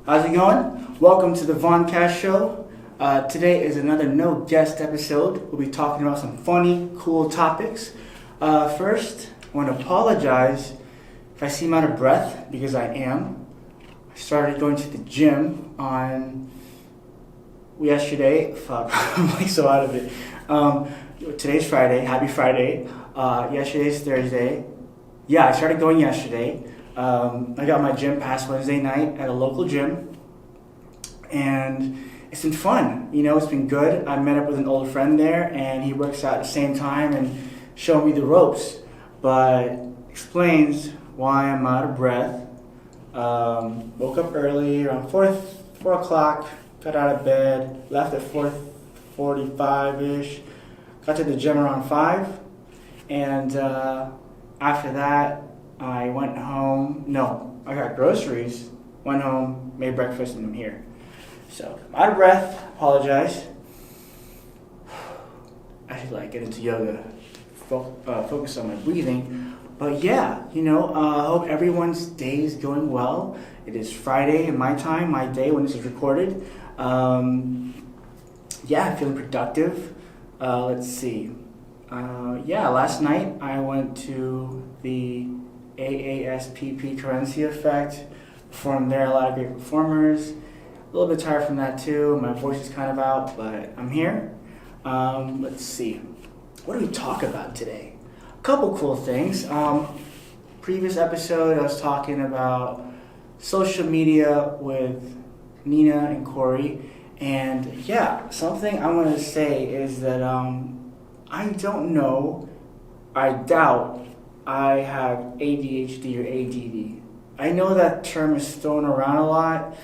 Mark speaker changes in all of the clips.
Speaker 1: How's it going? Welcome to the Voncast show. Today is another no guest episode. We'll be talking about some funny, cool topics. First, I want to apologize if I seem out of breath, because I am. I started going to the gym on yesterday. Fuck, I'm like so out of it. Today's Friday. Happy Friday. Yesterday's Thursday. Yeah, I started going yesterday. I got my gym pass Wednesday night at a local gym, and it's been fun. It's been good. I met up with an old friend there, and he works out at the same time and showed me the ropes. But explains why I'm out of breath. Woke up early around 4 o'clock. Got out of bed. Left at 4:45ish. Got to the gym around 5, and after that, I went home. No, I got groceries, went home, made breakfast, and I'm here. So, I'm out of breath, apologize. I should get into yoga, focus on my breathing. But yeah, I hope everyone's day is going well. It is Friday in my time, my day when this is recorded. Yeah, feeling productive. Let's see. Last night I went to the AASPP Currency Effect. Performed there, a lot of great performers. A little bit tired from that too. My voice is kind of out, but I'm here. Let's see. What do we talk about today? A couple cool things. Previous episode I was talking about social media with Nina and Corey. And yeah, something I want to say is that I don't know, I doubt I have ADHD or ADD. I know that term is thrown around a lot.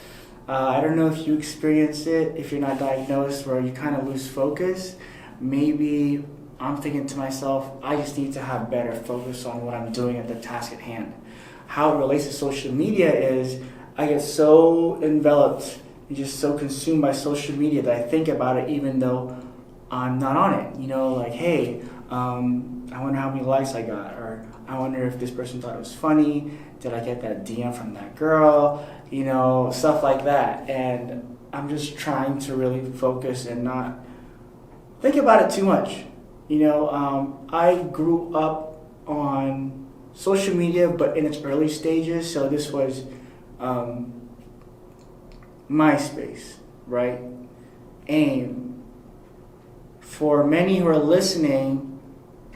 Speaker 1: I don't know if you experience it, if you're not diagnosed, where you kind of lose focus. Maybe I'm thinking to myself, I just need to have better focus on what I'm doing at the task at hand. How it relates to social media is I get so enveloped and just so consumed by social media that I think about it even though I'm not on it. Hey, I wonder how many likes I got, or I wonder if this person thought it was funny. Did I get that DM from that girl? Stuff like that. And I'm just trying to really focus and not think about it too much. I grew up on social media, but in its early stages. So this was MySpace, right? AIM. For many who are listening,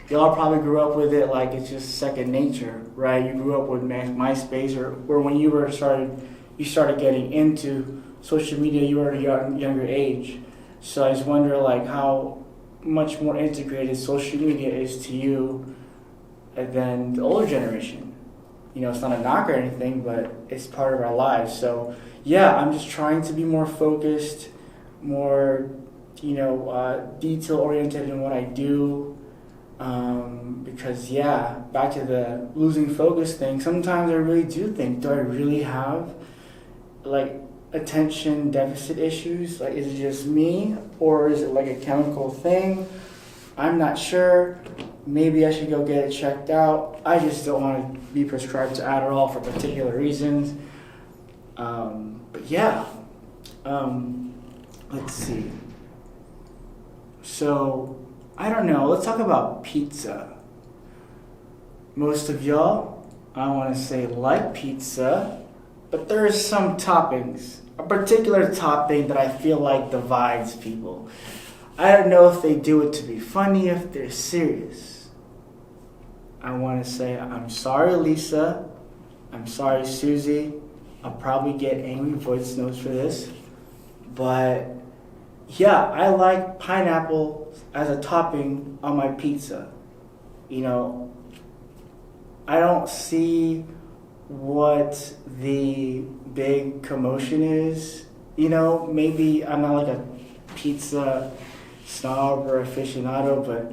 Speaker 1: y'all probably grew up with it like it's just second nature, right? You grew up with MySpace, or when you started getting into social media, you were at a younger age. So I just wonder how much more integrated social media is to you than the older generation. It's not a knock or anything, but it's part of our lives. So yeah, I'm just trying to be more focused, more detail oriented in what I do. Because back to the losing focus thing, sometimes I really do think, do I really have attention deficit issues? Is it just me, or is it a chemical thing? I'm not sure. Maybe I should go get it checked out. I just don't want to be prescribed to Adderall for particular reasons. But yeah, let's see. So, I don't know, let's talk about pizza. Most of y'all, I want to say, like pizza, but there are some toppings. A particular topping that I feel like divides people. I don't know if they do it to be funny, if they're serious. I want to say, I'm sorry, Lisa. I'm sorry, Susie. I'll probably get angry voice notes for this. But yeah, I like pineapple as a topping on my pizza. I don't see what the big commotion is. Maybe I'm not a pizza snob or aficionado, but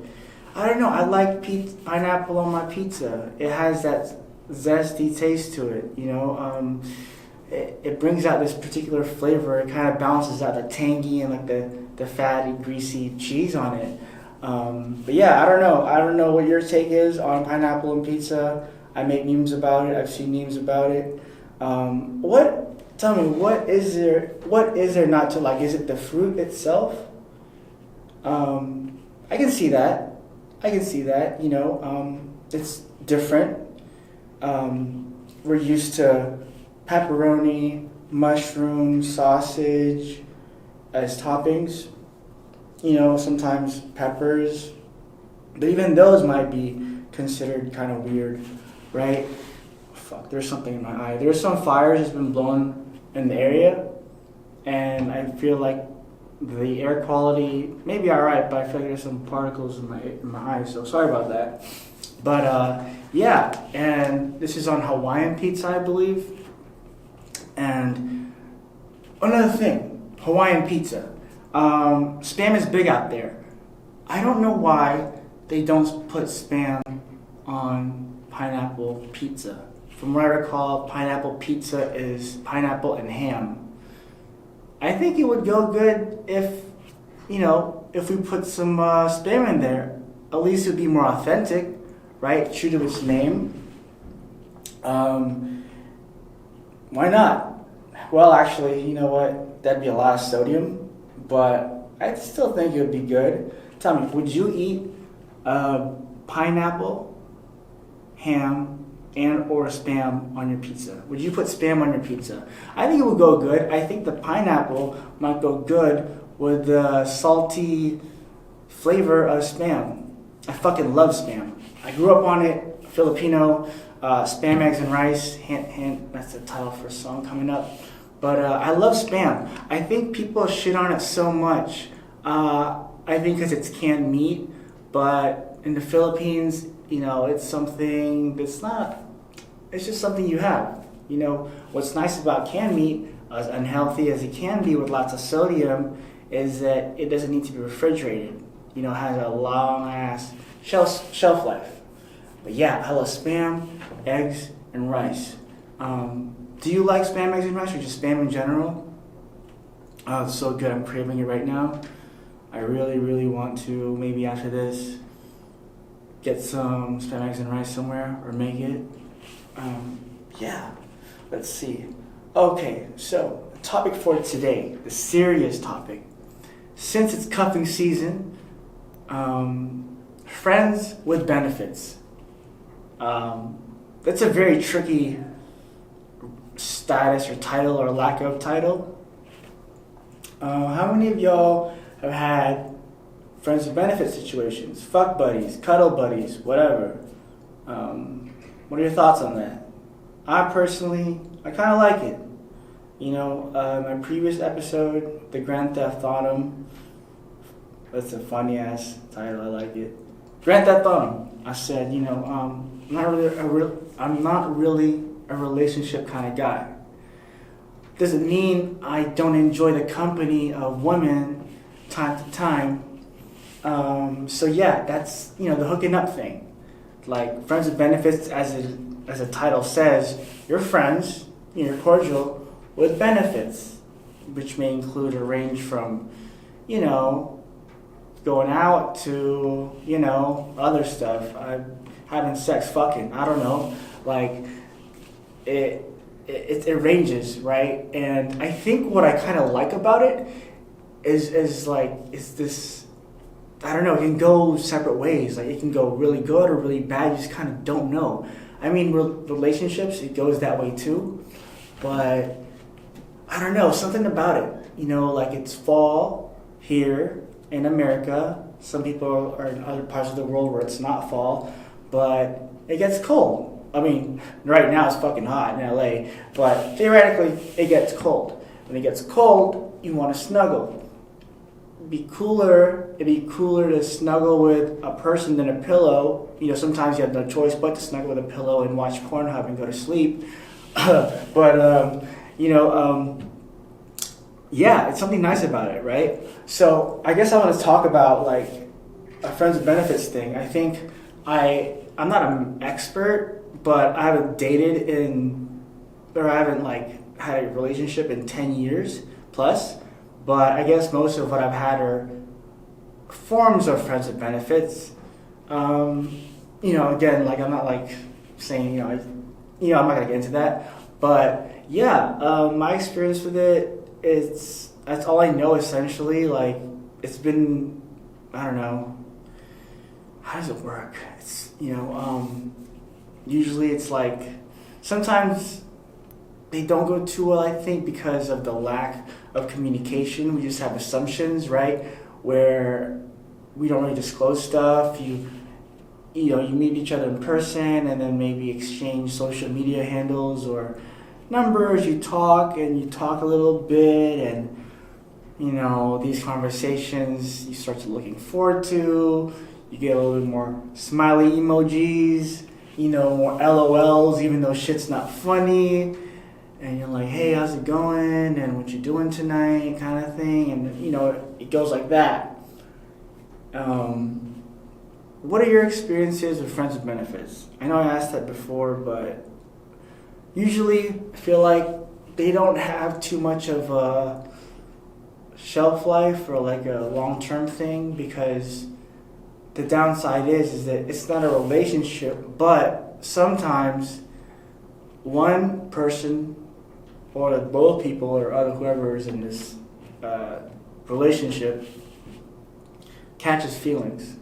Speaker 1: I don't know. I like pineapple on my pizza. It has that zesty taste to it. It brings out this particular flavor. It kind of balances out the tangy and the fatty, greasy cheese on it. But yeah, I don't know. I don't know what your take is on pineapple and pizza. I make memes about it. I've seen memes about it. What tell me, what is there not to like? Is it the fruit itself? I can see that. You know, it's different. We're used to pepperoni, mushroom, sausage as toppings. You know, sometimes peppers, but even those might be considered kind of weird, right? Fuck, there's something in my eye. There's some fires that's been blown in the area, and I feel like the air quality may be alright, but I feel like there's some particles in my eye, so sorry about that. But yeah, and this is on Hawaiian Pizza, I believe. And another thing, Hawaiian Pizza. Spam is big out there. I don't know why they don't put spam on pineapple pizza. From what I recall, pineapple pizza is pineapple and ham. I think it would go good if we put some spam in there. At least it would be more authentic, right? True to its name. Why not? Well, actually, you know what? That'd be a lot of sodium, but I still think it would be good. Tell me, would you eat pineapple, ham, and or spam on your pizza? Would you put spam on your pizza? I think it would go good. I think the pineapple might go good with the salty flavor of spam. I fucking love spam. I grew up on it. Filipino, spam, eggs, and rice. That's the title for a song coming up. But I love spam. I think people shit on it so much. I think because it's canned meat, but in the Philippines, you know, it's something that's not, it's just something you have. You know, what's nice about canned meat, as unhealthy as it can be with lots of sodium, is that it doesn't need to be refrigerated. You know, it has a long ass shelf life. But yeah, I love spam, eggs, and rice. Do you like spam, eggs, and rice, or just spam in general? Oh, it's so good. I'm craving it right now. I really, really want to, maybe after this, get some spam, eggs, and rice somewhere, or make it. Yeah, let's see. Okay, so the topic for today, the serious topic. Since it's cuffing season, friends with benefits. That's a very tricky status or title or lack of title. How many of y'all have had friends with benefit situations? Fuck buddies, cuddle buddies, whatever. What are your thoughts on that? I personally kind of like it. You know, my previous episode, the Grand Theft Auto, that's a funny ass title. I like it. Grand Theft Auto. I said, you know, I'm not really a relationship kind of guy. Doesn't mean I don't enjoy the company of women time to time. So yeah, that's, you know, the hooking up thing. Like friends with benefits, as the title says, you're friends, you're cordial with benefits, which may include a range from, you know, going out to, you know, other stuff. Having sex, fucking, I don't know. Like, it ranges, right? And I think what I kind of like about it is this, I don't know, it can go separate ways. Like, it can go really good or really bad. You just kind of don't know. I mean, relationships, it goes that way too. But, I don't know, something about it. You know, like it's fall here in America. Some people are in other parts of the world where it's not fall. But it gets cold. I mean, right now it's fucking hot in LA. But theoretically, it gets cold. When it gets cold, you want to snuggle. It'd be cooler to snuggle with a person than a pillow. You know, sometimes you have no choice but to snuggle with a pillow and watch Pornhub and go to sleep. Yeah, it's something nice about it, right? So I guess I want to talk about like a friends with benefits thing. I think I'm not an expert, but I haven't like had a relationship in 10 years plus. But I guess most of what I've had are forms of friends with benefits. You know, again, like I'm not like saying, I'm not gonna get into that. But yeah, my experience with it, that's all I know essentially. Like, it's been, I don't know, how does it work? It's, usually it's like, sometimes they don't go too well, I think, because of the lack of communication. We just have assumptions, right? Where we don't really disclose stuff. You meet each other in person and then maybe exchange social media handles or numbers. You talk a little bit, and these conversations you start to looking forward to. You get a little bit more smiley emojis, more LOLs, even though shit's not funny. And you're like, hey, how's it going? And what you doing tonight? Kind of thing. And, it goes like that. What are your experiences with friends with benefits? I know I asked that before, but usually I feel like they don't have too much of a shelf life or like a long-term thing, because the downside is that it's not a relationship, but sometimes one person or both people or other whoever is in this relationship catches feelings.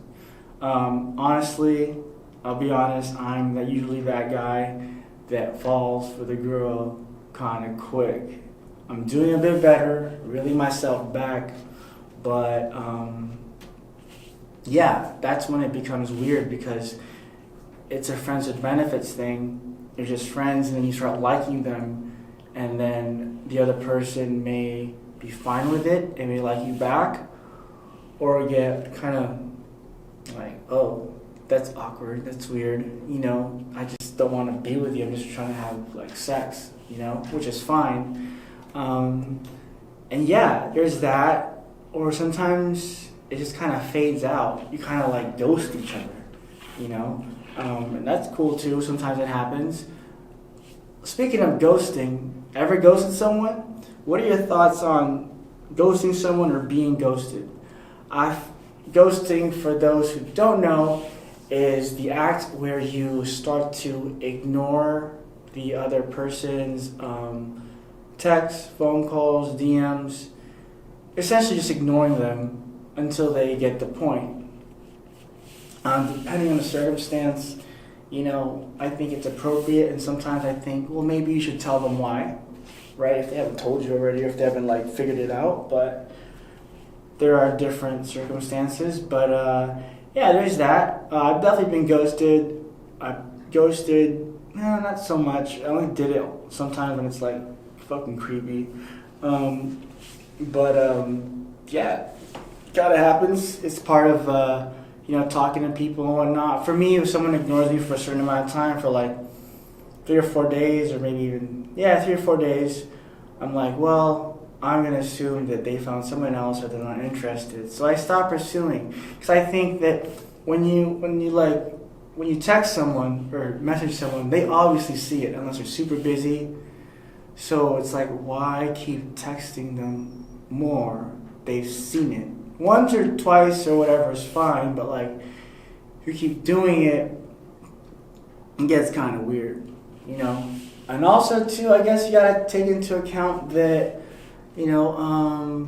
Speaker 1: Honestly, I'll be honest, I'm usually that guy that falls for the girl kind of quick. I'm doing a bit better, reeling myself back, but yeah, that's when it becomes weird, because it's a friends with benefits thing. You're just friends, and then you start liking them, and then the other person may be fine with it and may like you back, or get kind of like, oh, that's awkward, that's weird, I just don't want to be with you, I'm just trying to have like sex, which is fine. And yeah, there's that. Or sometimes it just kind of fades out. You kind of like ghost each other, and that's cool too. Sometimes it happens. Speaking of ghosting, ever ghosted someone? What are your thoughts on ghosting someone or being ghosted? Ghosting, for those who don't know, is the act where you start to ignore the other person's texts, phone calls, DMs, essentially just ignoring them until they get the point. Depending on the circumstance, I think it's appropriate, and sometimes I think, well, maybe you should tell them why, right? If they haven't told you already, or if they haven't figured it out. But there are different circumstances. But yeah, there's that. I've definitely been ghosted. Not so much. I only did it sometimes when it's like fucking creepy. Yeah, kind of happens. It's part of talking to people and whatnot. For me, if someone ignores me for a certain amount of time, for like 3 or 4 days, or maybe even 3 or 4 days, I'm like, well, I'm gonna assume that they found someone else or they're not interested. So I stop pursuing, because I think that when you text someone or message someone, they obviously see it unless they're super busy. So it's like, why keep texting them more? They've seen it. Once or twice or whatever is fine, but like, if you keep doing it, it gets kind of weird, And also too, I guess you gotta take into account that,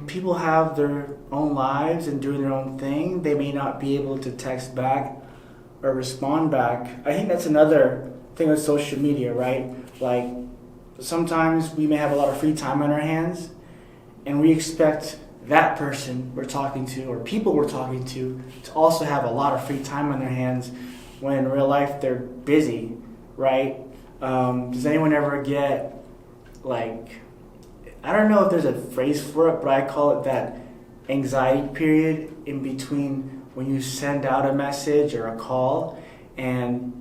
Speaker 1: people have their own lives and doing their own thing. They may not be able to text back or respond back. I think that's another thing with social media, right? Like, sometimes we may have a lot of free time on our hands, and we expect that person we're talking to, or people we're talking to also have a lot of free time on their hands, when in real life they're busy, right? Does anyone ever get, I don't know if there's a phrase for it, but I call it that anxiety period in between when you send out a message or a call, and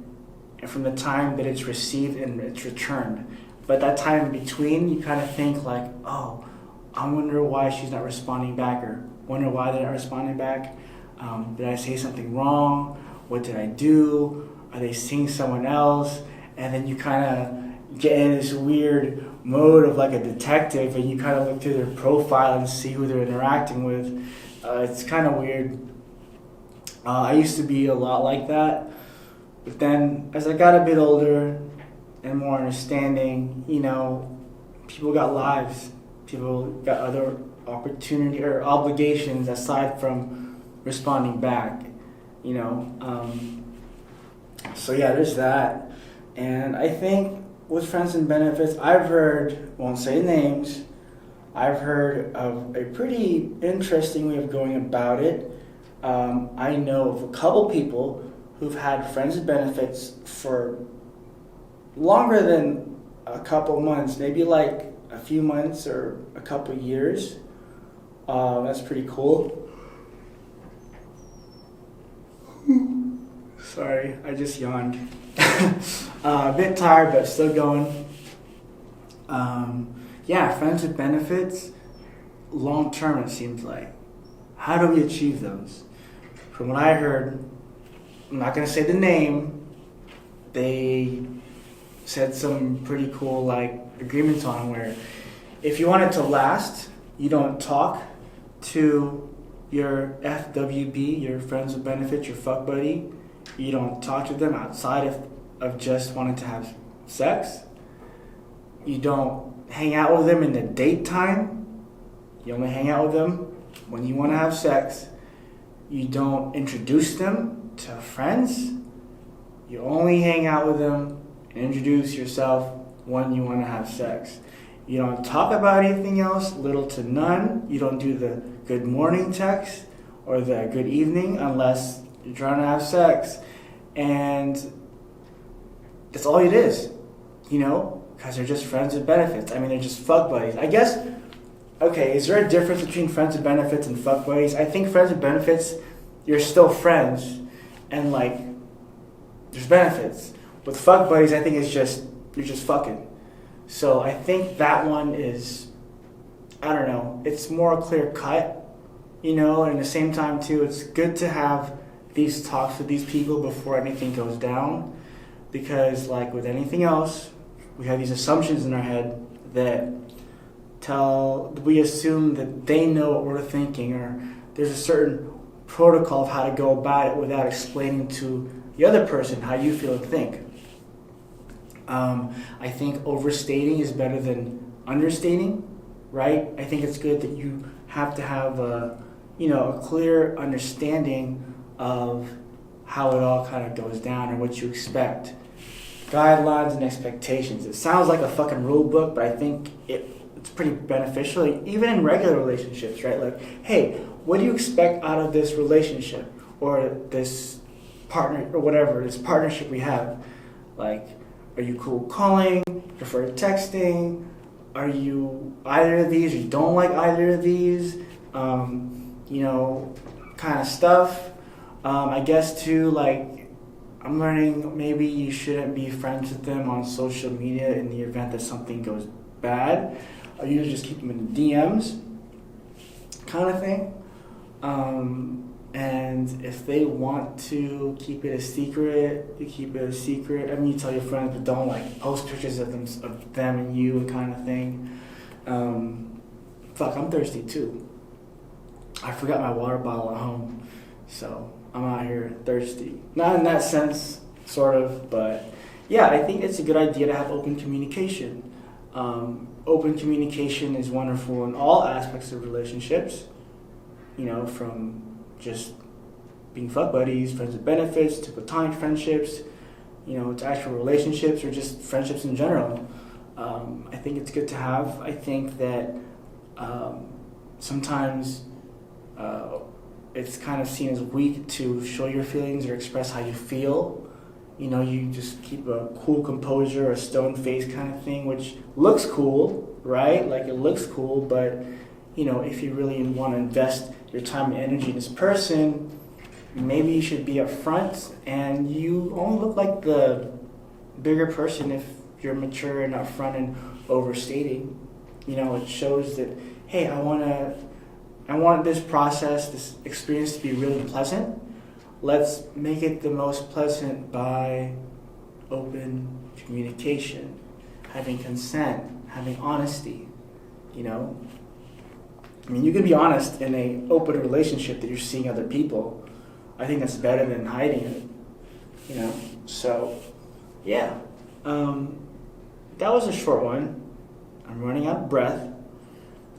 Speaker 1: from the time that it's received and it's returned. But that time in between, you kind of think like, oh, I wonder why she's not responding back, or wonder why they're not responding back. Did I say something wrong? What did I do? Are they seeing someone else? And then you kind of get in this weird mode of like a detective, and you kind of look through their profile and see who they're interacting with. It's kind of weird. I used to be a lot like that, but then as I got a bit older, and more understanding. People got lives. People got other opportunity or obligations aside from responding back. So yeah, there's that. And I think with friends and benefits, I've heard, won't say names, I've heard of a pretty interesting way of going about it. I know of a couple people who've had friends and benefits for longer than a couple months, maybe like a few months or a couple years. That's pretty cool. Sorry, I just yawned. A bit tired, but still going. Yeah, friends with benefits, long term it seems like. How do we achieve those? From what I heard, I'm not going to say the name, they said some pretty cool agreements on where if you want it to last, you don't talk to your FWB, your friends with benefits, your fuck buddy. You don't talk to them outside of just wanting to have sex. You don't hang out with them in the daytime. You only hang out with them when you want to have sex. You don't introduce them to friends. You only hang out with them and introduce yourself when you want to have sex. You don't talk about anything else, little to none. You don't do the good morning text or the good evening unless you're trying to have sex. And that's all it is, because they're just friends with benefits. I mean, they're just fuck buddies. I guess, okay, is there a difference between friends with benefits and fuck buddies? I think friends with benefits, you're still friends, and there's benefits. With fuck buddies, I think you're just fucking. So I think that one is, I don't know, it's more clear cut, and at the same time too, it's good to have these talks with these people before anything goes down, because with anything else, we have these assumptions in our head that we assume that they know what we're thinking, or there's a certain protocol of how to go about it without explaining to the other person how you feel and think. I think overstating is better than understating, right? I think it's good that you have to have a clear understanding of how it all kind of goes down and what you expect. Guidelines and expectations. It sounds like a fucking rule book, but I think it's pretty beneficial, even in regular relationships, right? Hey, what do you expect out of this relationship or this partner or whatever, this partnership we have? Are you cool calling? Prefer texting? Are you either of these? Or you don't like either of these? Kind of stuff. I guess too, I'm learning maybe you shouldn't be friends with them on social media in the event that something goes bad. Or you just keep them in the DMs, kind of thing. And if they want to keep it a secret, you keep it a secret. I mean, you tell your friends, but don't post pictures of them and you and kind of thing. I'm thirsty too. I forgot my water bottle at home, so I'm out here thirsty. Not in that sense, sort of, but yeah, I think it's a good idea to have open communication. Open communication is wonderful in all aspects of relationships, from just being fuck buddies, friends with benefits, to platonic friendships, to actual relationships or just friendships in general. I think it's good to have. I think that sometimes it's kind of seen as weak to show your feelings or express how you feel. You just keep a cool composure, a stone face kind of thing, which looks cool, right? It looks cool, but if you really want to invest your time and energy in this person, maybe you should be upfront, and you only look like the bigger person if you're mature and upfront and overstating. It shows that, hey, I want this process, this experience to be really pleasant. Let's make it the most pleasant by open communication, having consent, having honesty, I mean, you can be honest in an open relationship that you're seeing other people. I think that's better than hiding it, So, yeah. that was a short one. I'm running out of breath.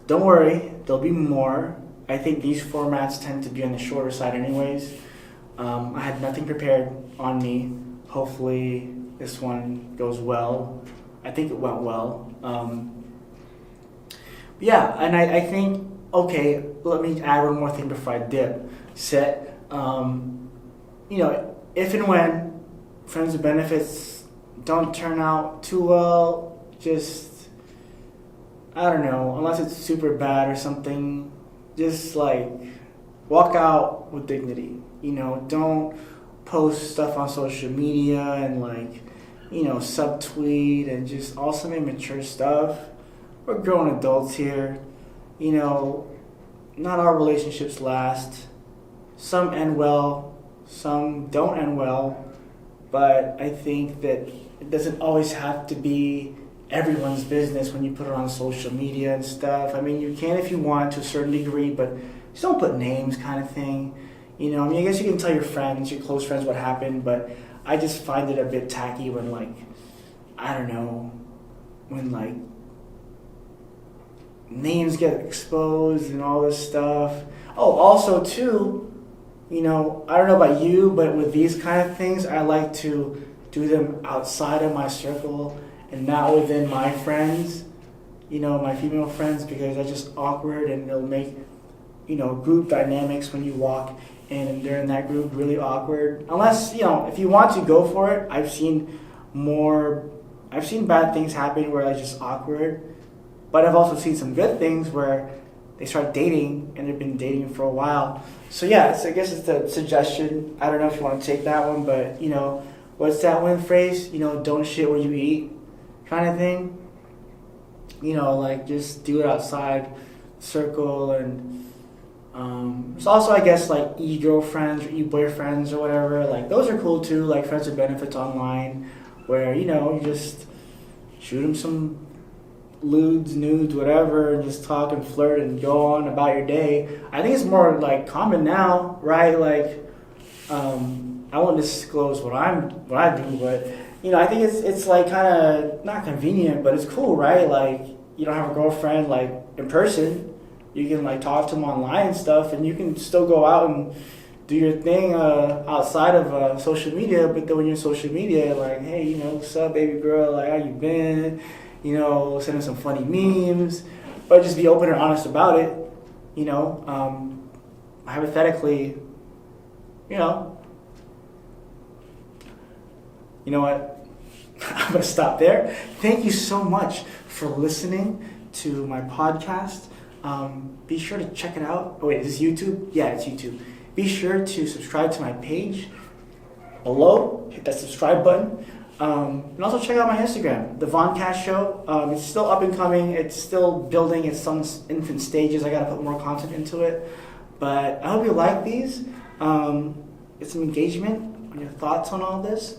Speaker 1: Don't worry, there'll be more. I think these formats tend to be on the shorter side anyways. I had nothing prepared on me. Hopefully this one goes well. I think it went well. Yeah, and I think, okay, let me add one more thing before I dip. Set, if and when friends with benefits don't turn out too well, just, I don't know, unless it's super bad or something, just like walk out with dignity. Don't post stuff on social media and subtweet and just also immature stuff. We're grown adults here. Not all relationships last. Some end well, some don't end well. But I think that it doesn't always have to be everyone's business when you put it on social media and stuff. I mean, you can if you want to a certain degree, but just don't put names kind of thing. I guess you can tell your friends, your close friends what happened, but I just find it a bit tacky when names get exposed and all this stuff. Oh, also too, I don't know about you, but with these kind of things, I like to do them outside of my circle and not within my friends, my female friends, because that's just awkward and it'll make, group dynamics when you walk in and they're in that group really awkward. Unless, if you want to go for it, I've seen bad things happen where it's just awkward, but I've also seen some good things where they start dating and they've been dating for a while. So yeah, I guess it's a suggestion. I don't know if you want to take that one, but what's that one phrase? Don't shit where you eat kind of thing. Just do it outside circle. And it's also, I guess, e-girlfriends or e-boyfriends or whatever. Those are cool too, friends with benefits online, where, you just shoot them some lewds, nudes, whatever, and just talk and flirt and go on about your day. I think it's more common now, right? I won't disclose what I do, but I think it's kind of not convenient, but it's cool, right? You don't have a girlfriend in person. You can talk to them online and stuff, and you can still go out and do your thing outside of social media. But then when you're on social media, hey, what's up, baby girl? How you been? Sending some funny memes, but just be open and honest about it. Hypothetically, you know what? I'm gonna stop there. Thank you so much for listening to my podcast. Be sure to check it out. Oh wait, is this YouTube? Yeah, it's YouTube. Be sure to subscribe to my page below. Hit that subscribe button. And also check out my Instagram, the Voncast Show. It's still up and coming. It's still building. It's some infant stages. I gotta put more content into it. But I hope you like these. Get some engagement on your thoughts on all this.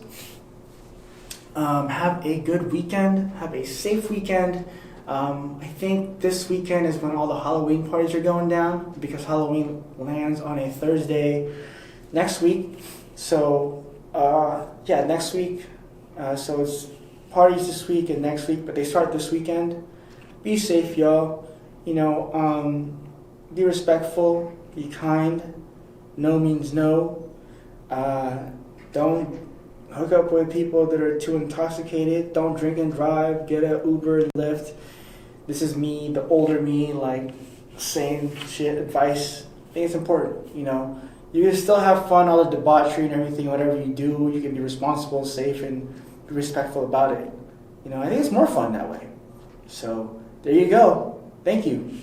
Speaker 1: Have a good weekend. Have a safe weekend. I think this weekend is when all the Halloween parties are going down because Halloween lands on a Thursday next week. So, next week. So it's parties this week and next week, but they start this weekend. Be safe, y'all. Be respectful. Be kind. No means no. Don't hook up with people that are too intoxicated. Don't drink and drive. Get an Uber and Lyft. This is me, the older me, saying shit, advice. I think it's important, You can still have fun, all the debauchery and everything, whatever you do. You can be responsible, safe, and be respectful about it. I think it's more fun that way. So, there you go. Thank you.